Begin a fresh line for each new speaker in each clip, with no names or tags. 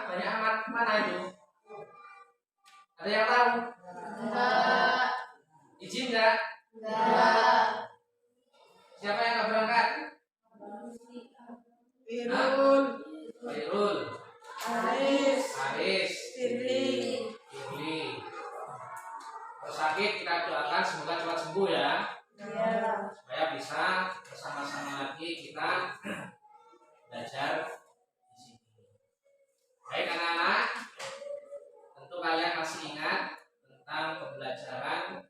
banyak amat mana itu? Ada yang tahu?
Enggak.
Izin enggak?
Enggak.
Siapa yang nggak berangkat?
Irul.
Irul.
Aris.
Aris.
Firly.
Firly. Kalau sakit kita doakan semoga cepat sembuh ya.
Ya.
Supaya bisa bersama-sama lagi kita belajar di sini. Baik anak-anak, tentu kalian masih ingat tentang pembelajaran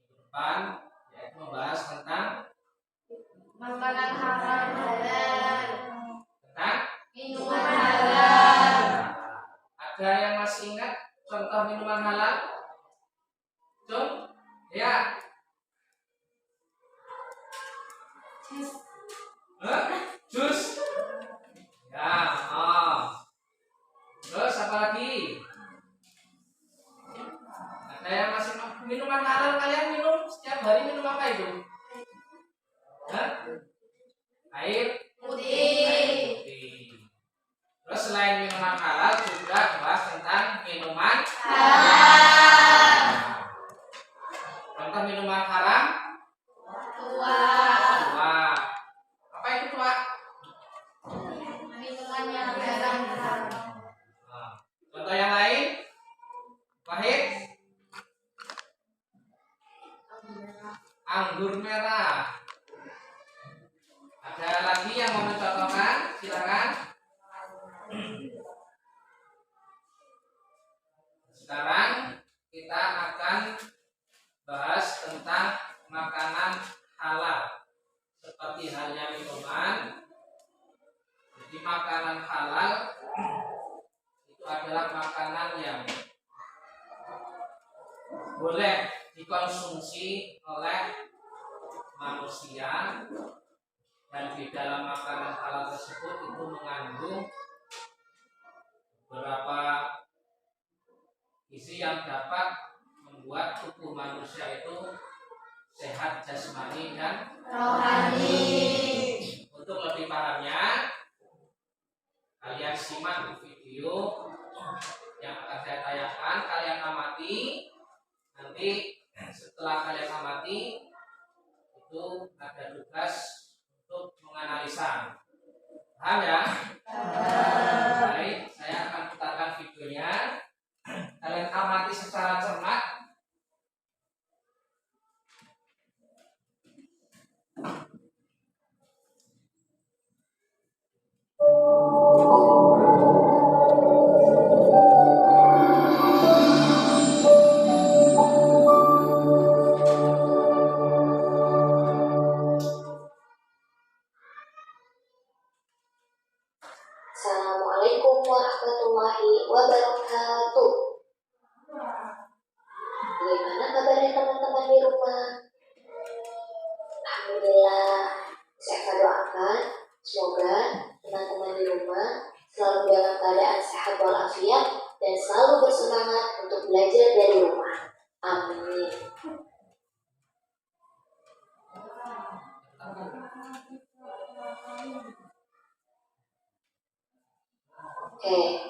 minggu depan, yaitu membahas tentang
Makanan halal.
tentang
Minuman halal.
Ada yang masih ingat contoh minuman halal? Ya. Jus. Ya. Terus apa lagi? Ada yang masih minuman halal kalian minum setiap hari minum apa itu? Air
Putih.
putih. Terus selain minuman halal juga bahas tentang minuman
Halal.
Contoh minuman haram?
Tua.
Tua. Apa itu tua?
Minuman yang haram.
Contoh yang lain? Wahid? Anggur merah. Ada lagi yang mau mencontohkan? Silakan. Sekarang kita akan bahas tentang makanan halal. Seperti halnya minuman. Jadi makanan halal itu adalah makanan yang boleh dikonsumsi oleh manusia, dan di dalam makanan halal tersebut itu mengandung beberapa gizi yang dapat membuat tubuh manusia itu sehat jasmani dan
Rohani.
Untuk lebih pahamnya, kalian simak video yang akan saya tayangkan, kalian amati. Nanti setelah kalian amati, itu ada tugas untuk menganalisa. Paham ya? Baik, saya akan putarkan videonya. Kalian amati secara cermat.
Assalamualaikum warahmatullahi wabarakatuh. Bagaimana kabarnya teman-teman di rumah? Alhamdulillah, saya doakan semoga teman-teman di rumah selalu dalam keadaan sehat walafiat dan selalu bersemangat untuk belajar dari rumah. Amin. Oke,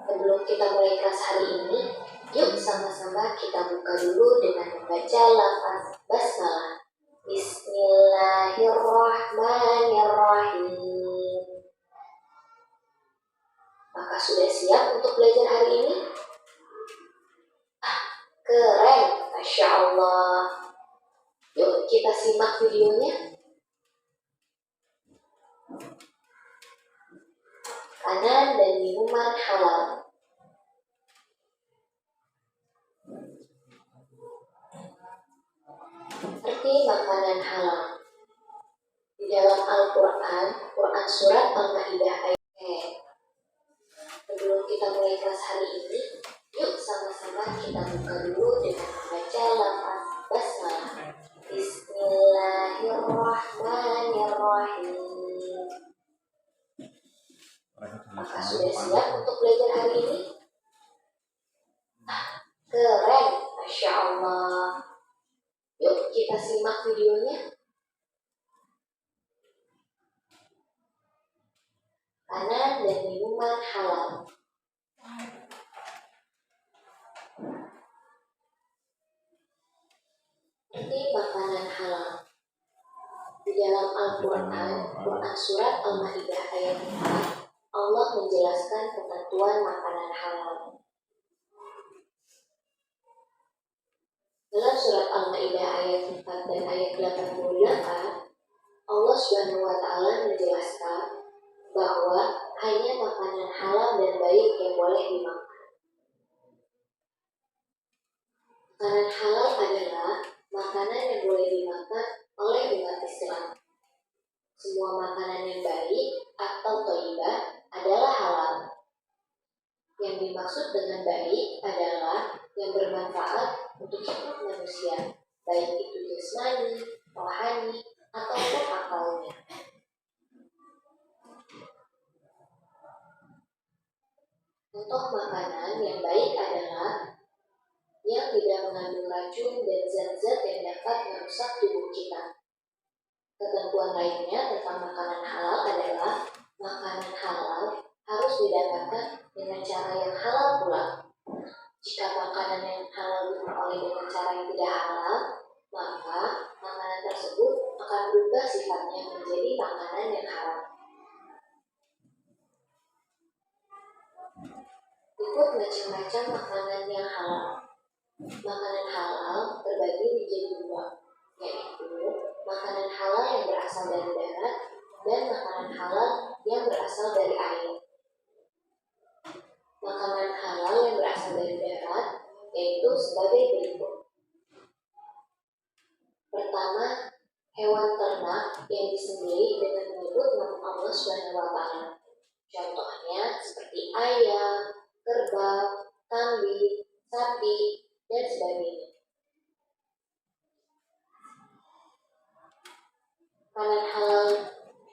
sebelum kita mulai kelas hari ini, yuk sama-sama kita buka dulu dengan membaca lafaz basmalah. Bismillahirrahmanirrahim. Maka sudah siap untuk belajar hari ini? Keren, Masya Allah. Yuk kita simak videonya. Makanan dan minuman halal. Arti makanan halal. Di dalam Al-Quran, Quran Surat Al-Ma'idah ayat. Sebelum kita mulai kelas hari ini, yuk sama-sama kita buka dulu dengan membaca lafaz basmalah. Bismillahirrahmanirrahim. Maka sudah siap untuk belajar hari ini? Keren, Masya Allah. Yuk kita simak videonya. Makanan dan minuman halal. halal. Ini makanan halal. Di dalam Al-Quran, Quran Surat Al-Ma'idah ayat 4, Allah menjelaskan ketentuan makanan halal. Dalam Surat Al-Ma'idah ayat 4 dan ayat 88, Allah Subhanahu wa Ta'ala menjelaskan bahwa hanya makanan halal dan baik yang boleh dimakan. Makanan halal adalah makanan yang boleh dimakan oleh umat Islam. Semua makanan yang baik atau thayyibah adalah halal. Yang dimaksud dengan baik adalah yang bermanfaat untuk hidup manusia, baik itu jasmani, rohani, ataupun akalnya. Contoh makanan yang baik adalah yang tidak mengandung racun dan zat-zat yang dapat merusak tubuh kita. Ketentuan lainnya tentang makanan halal adalah makanan halal harus didapatkan dengan cara yang halal pula. Jika makanan yang halal diperoleh dengan cara yang tidak halal, maka makanan tersebut akan berubah sifatnya menjadi makanan yang haram. Ikut macam-macam makanan yang halal. Makanan halal terbagi menjadi dua, yaitu makanan halal yang berasal dari darat dan makanan halal yang berasal dari air. Makanan halal yang berasal dari darat yaitu sebagai berikut. Pertama, hewan ternak yang disembelih dengan menyebut nama Allah Subhanahu wa Ta'ala. Contohnya seperti ayam, kerbau, kambing, sapi, dan sebagainya. Makanan halal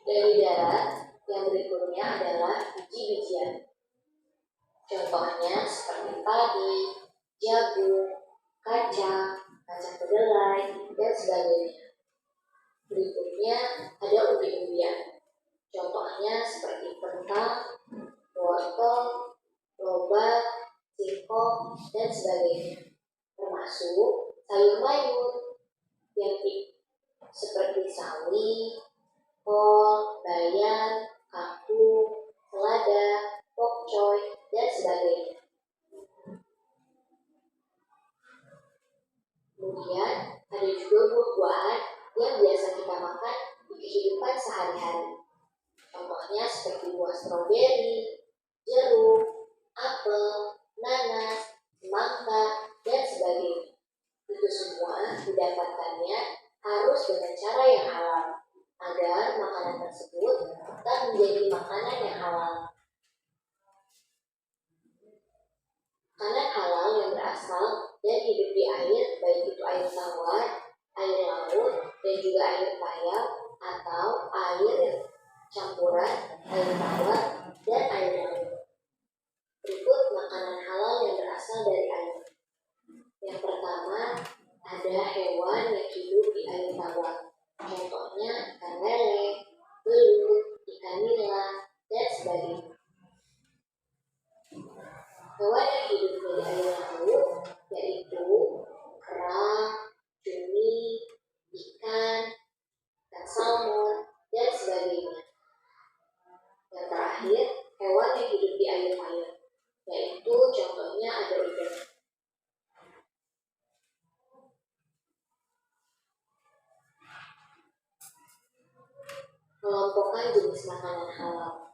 dari darat yang berikutnya adalah biji-bijian. Contohnya seperti padi, jagung, kacang kedelai, dan sebagainya. Berikutnya ada umbi-umbian. Contohnya seperti kentang, wortel, lobak, singkong, dan sebagainya. Termasuk sayur-mayur yang seperti sawi, kol, bayam, kangkung, selada, pokcoy, dan sebagainya. Kemudian ada juga buah-buahan yang biasa kita makan di kehidupan sehari-hari. Contohnya seperti buah stroberi, jeruk, apel, nanas, semangka, dan sebagainya. Itu semua didapatkannya harus dengan cara yang halal, agar makanan tersebut tetap menjadi makanan yang halal. Makanan halal yang berasal dan hidup di air, baik itu air tawar, air laut, dan juga air payau, atau air yang campuran air tawar dan air laut. Berikut makanan halal yang berasal dari air. Yang pertama, ada hewan yang hidup di air tawar. Contohnya ikan lele, belut, ikan nila, dan sebagainya. Hewan yang hidup dari air laut yaitu kerang, cumi, ikan salmon, dan sebagainya. Yang terakhir, hewan yang hidup di air payau, yaitu contohnya ada udang. Kelompokkan jenis makanan halal.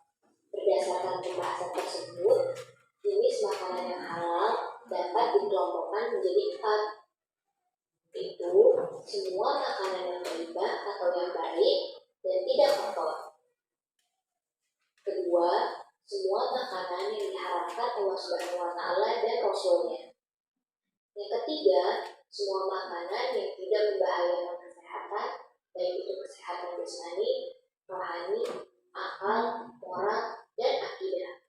Berdasarkan pembahasan tersebut, jenis makanan yang halal dapat dikelompokkan menjadi 4. Itu semua makanan yang thayyibah atau yang baik dan tidak kotor. Kedua, semua makanan yang diharamkan Allah Subhanahu wa Ta'ala dan Rasulnya. Yang ketiga, semua makanan yang tidak membahayakan kesehatan, baik itu kesehatan jasmani, rohani, akal, moral, dan akidah.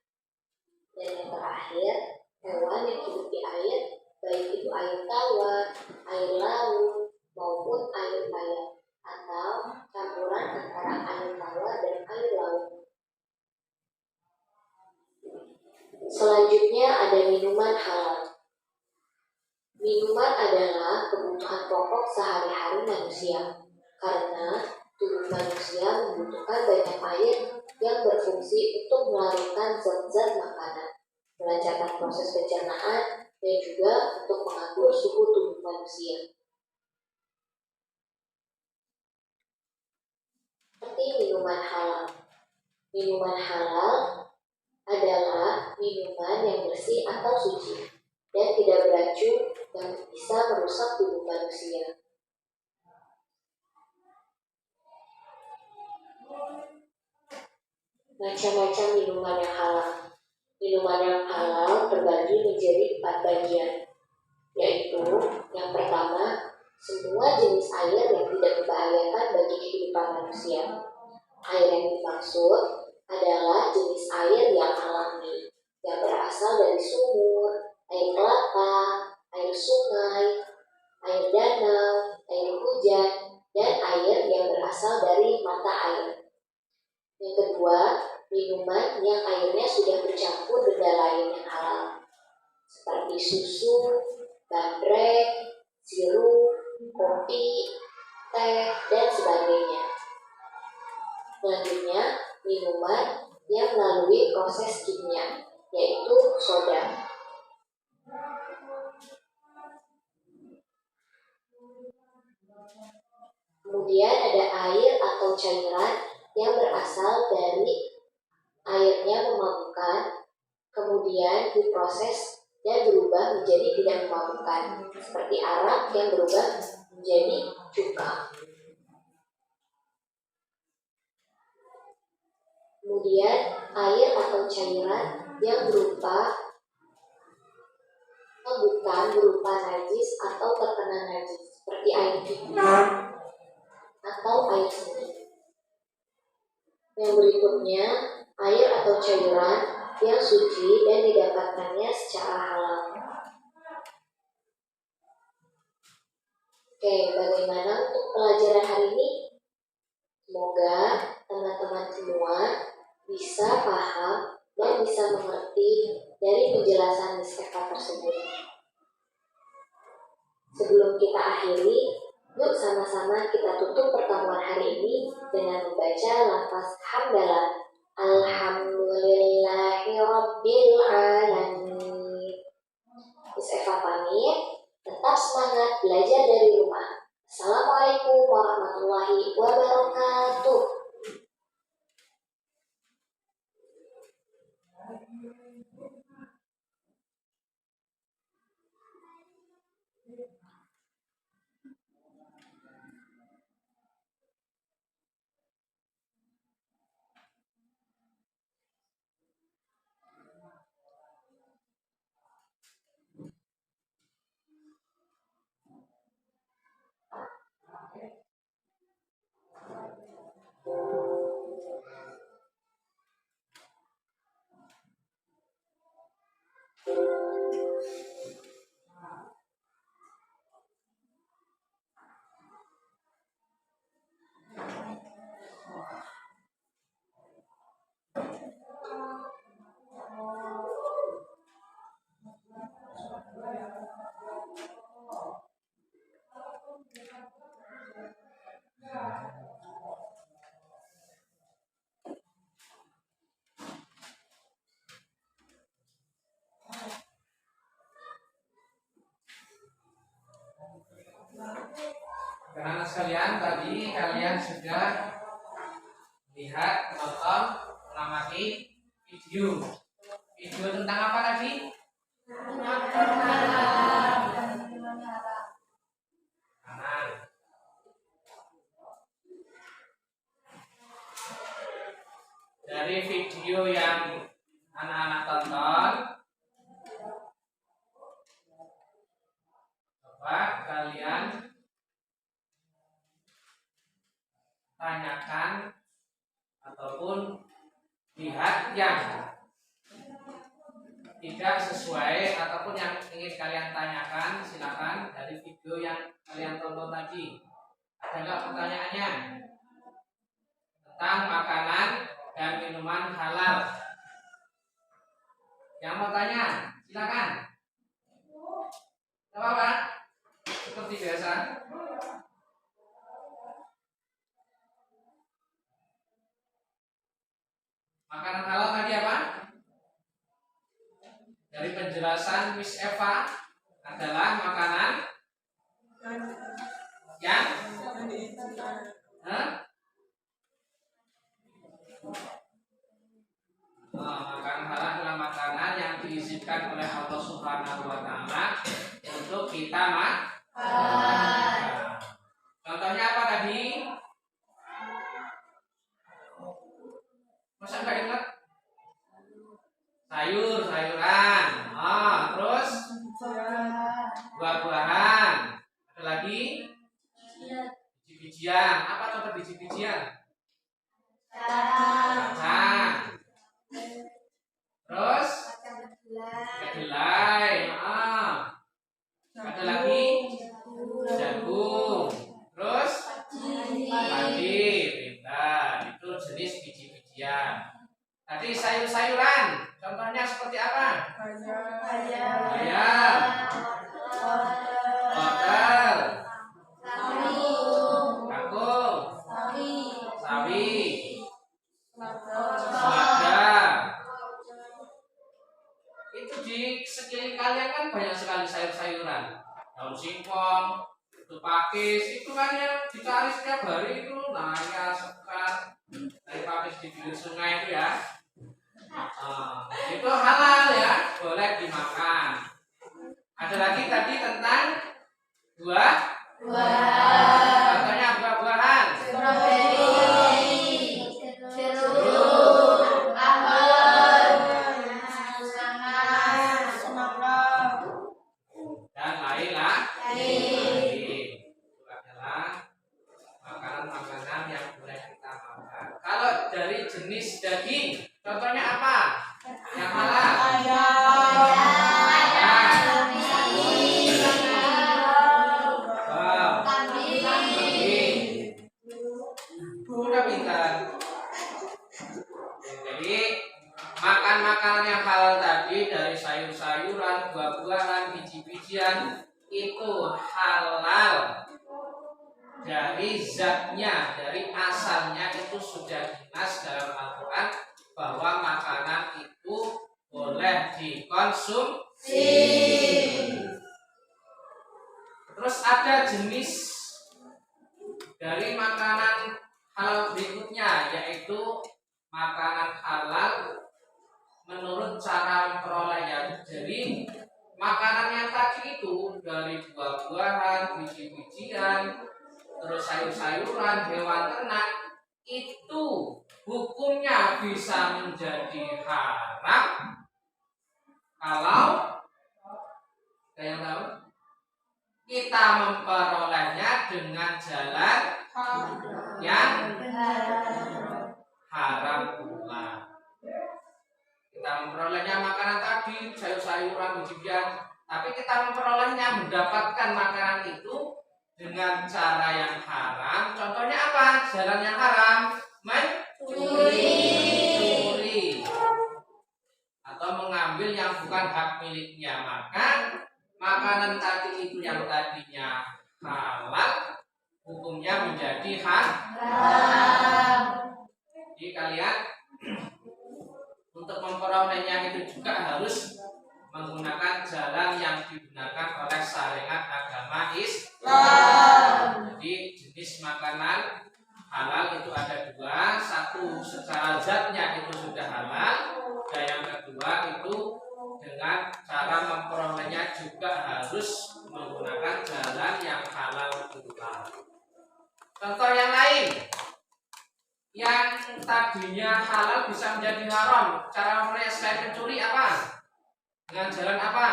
Dan yang terakhir, hewan yang hidup di air, baik itu air tawar, air laut, maupun air payau, atau campuran antara air tawar dan air laut. Selanjutnya ada minuman halal. Minuman adalah kebutuhan pokok sehari-hari manusia, karena tubuh manusia membutuhkan banyak air yang berfungsi untuk melarutkan zat-zat makanan, melancarkan proses pencernaan, dan juga untuk mengatur suhu tubuh manusia. Seperti minuman halal. Minuman halal adalah minuman yang bersih atau suci dan tidak beracun yang bisa merusak tubuh manusia. Macam-macam minuman yang halal. Minuman yang halal terbagi menjadi 4 bagian, yaitu yang pertama, semua jenis air yang tidak membahayakan bagi kehidupan manusia. Air yang dimaksud adalah jenis air yang alami, yang berasal dari sumur, air kelapa, air sungai, air danau, air hujan, dan air yang berasal dari mata air. Yang kedua, minuman yang airnya sudah bercampur benda lain yang halal, seperti susu, bandrek, sirup, kopi, teh, dan sebagainya. Selanjutnya, minuman yang melalui proses kimia, yaitu soda. Kemudian ada air atau cairan yang berasal dari airnya memabukkan, kemudian diproses dan berubah menjadi tidak memabukkan, seperti arak yang berubah menjadi cuka. Kemudian air atau cairan yang bukan berupa najis atau terkena najis, seperti air putih atau air seni. Yang berikutnya, air atau cairan yang suci dan didapatkannya secara halal. Oke, bagaimana untuk pelajaran hari ini? Semoga teman-teman semua bisa paham dan bisa mengerti dari penjelasan Miss Eva tersebut. Sebelum kita akhiri, yuk sama-sama kita tutup pertemuan hari ini dengan membaca lafaz hamdalah. Alhamdulillahirabbil alamin. Miss Eva pamit, tetap semangat belajar dari rumah. Assalamualaikum warahmatullahi wabarakatuh.
Karena sekalian, tadi kalian sudah lihat, nonton, mengamati video tentang apa tadi? Kanan. Dari video yang anak-anak tonton, coba kalian tanyakan ataupun lihat yang tidak sesuai ataupun yang ingin kalian tanyakan, silakan dari video yang kalian tonton tadi. Ada nggak pertanyaannya tentang makanan dan minuman halal? Yang mau tanya, silakan. Tidak apa-apa. Seperti biasa. Makanan halal tadi apa? Dari penjelasan Miss Eva adalah makanan yang makanan halal adalah makanan yang diizinkan oleh Allah Subhanahu wa Ta'ala untuk kita makan. Contohnya apa tadi? Masa nggak ingat? Sayur-sayuran. Terus buah-buahan. Ada lagi? Biji-bijian. Apa contoh biji-bijian? Kacang. Terus kedelai. Ada lagi? Jagung. Terus padi. Pintar. Itu jenis biji-bijian. Tadi sayur-sayuran. Contohnya seperti apa? Bayam. Wortel. Kangkung. Sawi. Selada. Itu di sekeliling kalian kan banyak sekali sayur-sayuran. Daun singkong, itu pakis, itu kan yang dicari setiap hari itu nanya sekat dari pakis di pinggir sungai itu ya. Itu halal ya, boleh dimakan. Ada lagi tadi tentang buah. Contohnya buah-buahan. Dan lain-lain. Itu adalah makanan-makanan yang boleh kita makan. Kalau dari jenis daging, contohnya apa? Yang halal. Udah pintar. Jadi makan makanan yang halal tadi dari sayur-sayuran, buah-buahan, biji-bijian itu halal dari zatnya, dari asalnya itu sudah jelas dalam Al-Quran bahwa makanan itu boleh dikonsumsi. Terus ada jenis dari makanan halal berikutnya, yaitu makanan halal menurut cara memperolehnya. Jadi makanan yang tadi itu dari buah-buahan, biji-bijian, terus sayur-sayuran, hewan ternak, itu hukumnya bisa menjadi haram kalau yang tahu kita memperolehnya dengan jalan yang haram pula. Kita memperolehnya makanan tadi, sayur-sayuran, biji-bijian, tapi kita memperolehnya mendapatkan makanan itu dengan cara yang haram. Contohnya apa? Jalan yang haram, mencuri atau mengambil yang bukan hak miliknya. Maka makanan tadi itu yang tadinya halal, hukumnya menjadi haram. Jadi kalian untuk memperolehnya itu juga harus menggunakan jalan yang digunakan oleh syariat agama Islam. Jadi jenis makanan halal itu ada dua. Satu secara zatnya itu sudah halal, dan yang kedua itu dengan cara memperolehnya juga harus menggunakan jalan yang halal pula. Contoh yang lain, yang tadinya halal bisa menjadi haram. Cara memperolehnya selain mencuri apa? Dengan jalan apa?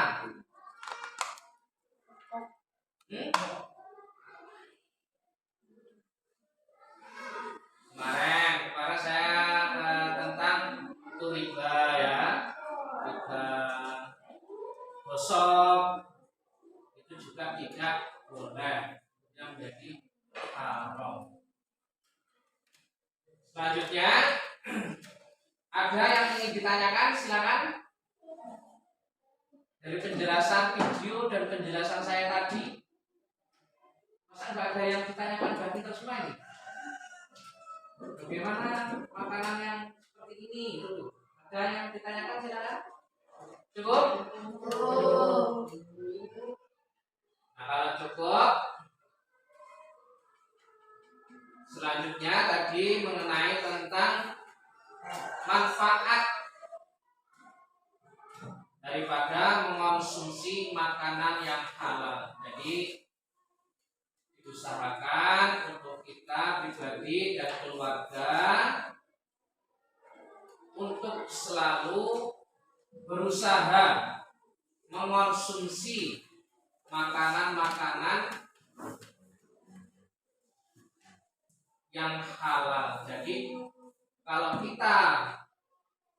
Kemarin saya tentang itu riba ya, riba gosok itu juga tidak boleh, yang menjadi haram. Selanjutnya ada yang ingin ditanyakan, silakan. Dari penjelasan video dan penjelasan saya tadi, masa nggak ada yang ditanyakan buat kita semua ini? Bagaimana makanan yang seperti ini? Itu ada yang ditanyakan silakan. Cukup? Nah, kalau cukup, selanjutnya tadi mengenai tentang manfaat daripada mengonsumsi makanan yang halal. Jadi diusahakan untuk kita pribadi dan keluarga untuk selalu berusaha mengonsumsi makanan-makanan yang halal. Jadi kalau kita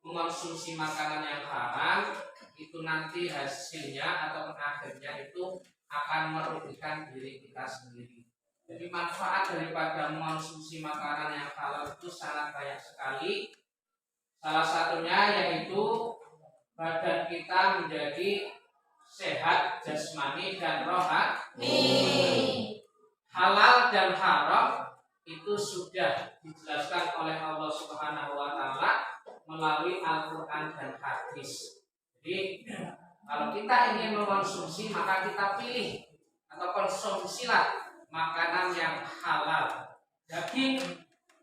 mengonsumsi makanan yang haram, itu nanti hasilnya atau akhirnya itu akan merugikan diri kita sendiri. Jadi manfaat daripada mengonsumsi makanan yang halal itu sangat banyak sekali. Salah satunya yaitu badan kita menjadi sehat jasmani dan rohani. Halal dan haram itu sudah dijelaskan oleh Allah Subhanahu wa taala melalui Al-Qur'an dan hadis. Jadi kalau kita ingin mengkonsumsi, maka kita pilih atau konsumsilah makanan yang halal. Daging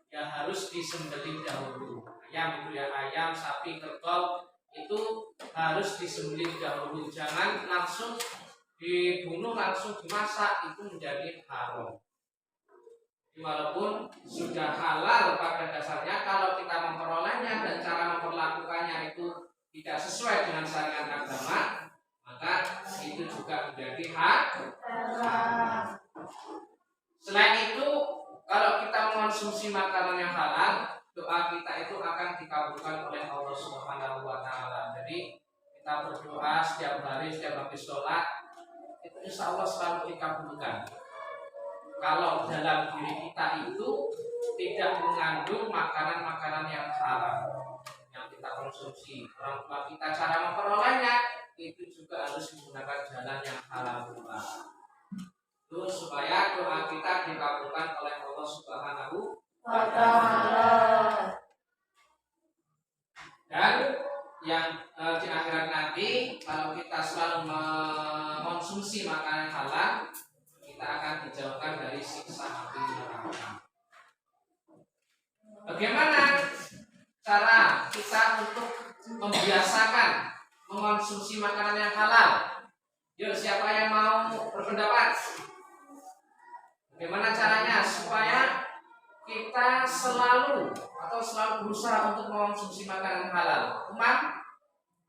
ya harus disembelih dahulu. Ayam itu ya, ayam, sapi, kerbau itu harus disembelih dahulu. Jangan langsung dibunuh, langsung dimasak, itu menjadi haram. Walaupun sudah halal pada dasarnya, kalau kita memperolehnya dan cara memperlakukannya itu tidak sesuai dengan syariat agama, maka itu juga menjadi haram. Selain itu, kalau kita mengonsumsi makanan yang halal, doa kita itu akan dikabulkan oleh Allah Subhanahu wa taala. Jadi kita berdoa setiap hari, setiap habis sholat, itu insya Allah selalu dikabulkan. Kalau dalam diri kita itu tidak mengandung makanan-makanan yang haram yang kita konsumsi, orang tua kita cara memperolehnya itu juga harus menggunakan jalan yang halal pula. Itu supaya doa kita dikabulkan oleh Allah Subhanahu wa taala. Dan yang di akhirat nanti kalau kita selalu mengonsumsi makanan halal, kita akan dijauhkan dari siksa api neraka. Bagaimana cara kita untuk membiasakan mengonsumsi makanan yang halal? Yuk, siapa yang mau berpendapat? Bagaimana caranya supaya kita selalu berusaha untuk mengonsumsi makanan halal? Umar,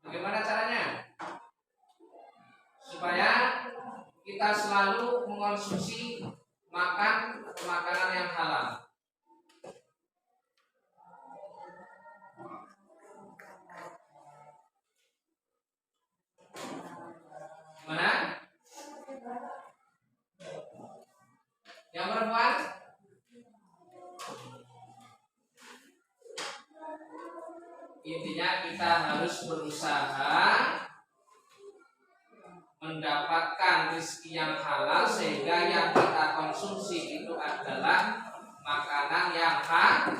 bagaimana caranya supaya kita selalu mengonsumsi makanan yang halal? Mana? Yang perempuan? Intinya kita harus berusaha mendapatkan rezeki yang halal sehingga yang kita konsumsi itu adalah makanan yang halal,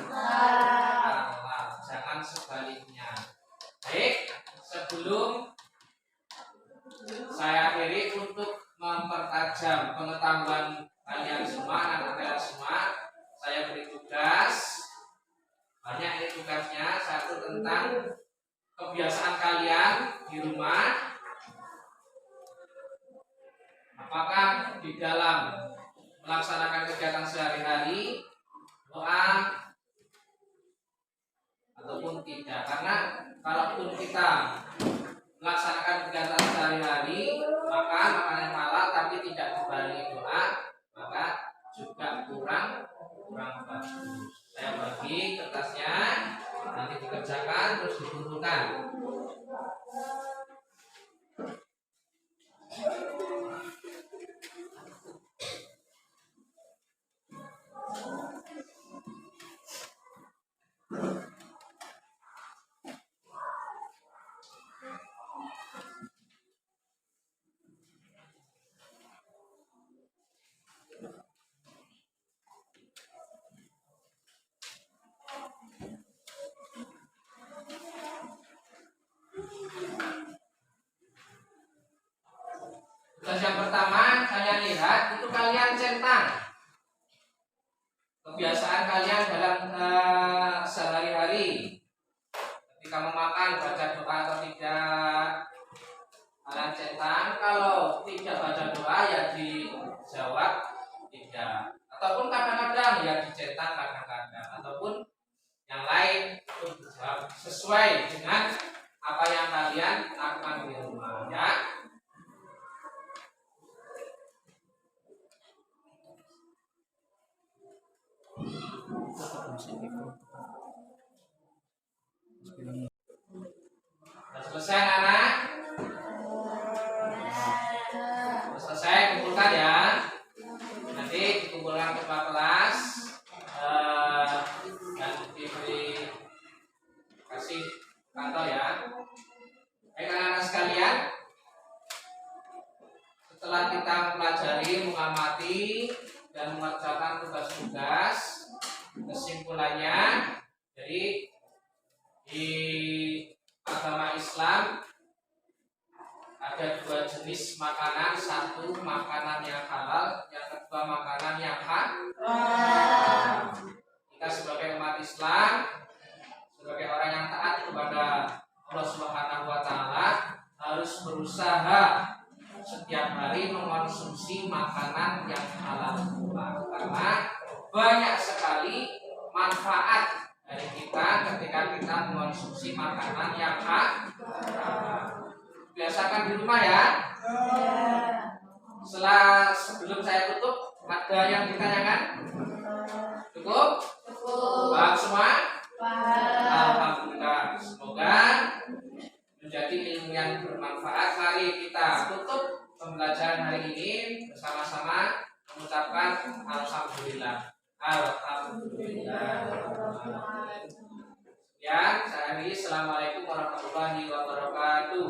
jangan sebaliknya. Baik, sebelum saya akhiri, untuk mempertajam pengetahuan kalian semua, anak kalian semua, saya beri tugas. Banyak ini tugasnya. Satu, tentang kebiasaan kalian di rumah. Apakah di dalam melaksanakan kegiatan sehari-hari doa ataupun tidak? Karena kalaupun kita melaksanakan kegiatan sehari-hari, maka makanan halal tapi tidak dibarengi doa, maka juga kurang bagus. Saya bagi kertasnya, nanti dikerjakan terus dikumpulkan. Tugas yang pertama saya lihat itu kalian centang kebiasaan kalian dalam sehari-hari. Ketika memakan baca doa atau tidak, kalian centang. Kalau tidak baca doa ya dijawab tidak. Ataupun kadang-kadang ya dicentang kadang-kadang. Ataupun yang lain itu dijawab sesuai dengan apa yang kalian lakukan di rumah ya. Sudah selesai anak? Sudah selesai, kumpulkan ya. Nanti dikumpulkan ke kelas dan diberi kasih kantor ya. Baik anak-anak sekalian, setelah kita mempelajari, mengamati dan mengerjakan tugas-tugas, kesimpulannya, jadi di agama Islam ada dua jenis makanan, satu makanan yang halal, yang kedua makanan yang haram. Kita sebagai umat Islam, sebagai orang yang taat kepada Allah Subhanahu wa Ta'ala, harus berusaha setiap hari mengonsumsi makanan yang halal karena banyak sekali manfaat dari kita ketika kita mengonsumsi makanan yang halal. Biasakan di rumah ya. Sebelum saya tutup, ada yang ditanyakan? Cukup? Paham semua? Alhamdulillah. Semoga menjadi ilmu yang bermanfaat. Mari kita tutup pembelajaran hari ini bersama-sama mengucapkan alhamdulillah. Alhamdulillah. Ya, saya akhiri. Assalamualaikum warahmatullahi wabarakatuh.